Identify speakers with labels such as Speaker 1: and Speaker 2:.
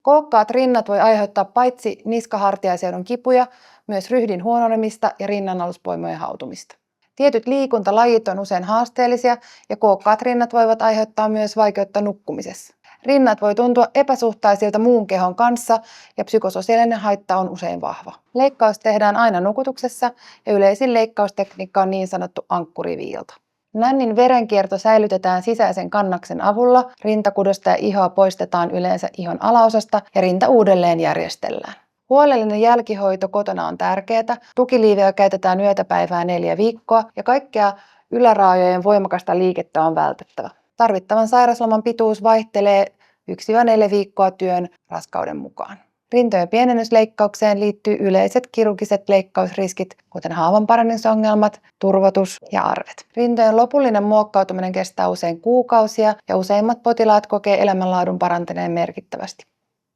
Speaker 1: Kookkaat rinnat voi aiheuttaa paitsi niska-hartiaseudun kipuja, myös ryhdin huononemista ja rinnanalusvoimien hautumista. Tietyt liikuntalajit on usein haasteellisia ja kookkaat rinnat voivat aiheuttaa myös vaikeutta nukkumisessa. Rinnat voi tuntua epäsuhtaisilta muun kehon kanssa ja psykososiaalinen haitta on usein vahva. Leikkaus tehdään aina nukutuksessa ja yleisin leikkaustekniikka on niin sanottu ankkuriviilto. Nännin verenkierto säilytetään sisäisen kannaksen avulla, rintakudosta ja ihoa poistetaan yleensä ihon alaosasta ja rinta uudelleen järjestellään. Huolellinen jälkihoito kotona on tärkeää. Tukiliiveä käytetään yötäpäivää 4 viikkoa ja kaikkea yläraajojen voimakasta liikettä on vältettävä. Tarvittavan sairasloman pituus vaihtelee 1-4 viikkoa työn raskauden mukaan. Rintojen pienennysleikkaukseen liittyy yleiset kirurgiset leikkausriskit, kuten haavanparannusongelmat, turvotus ja arvet. Rintojen lopullinen muokkautuminen kestää usein kuukausia ja useimmat potilaat kokee elämänlaadun parantaneen merkittävästi.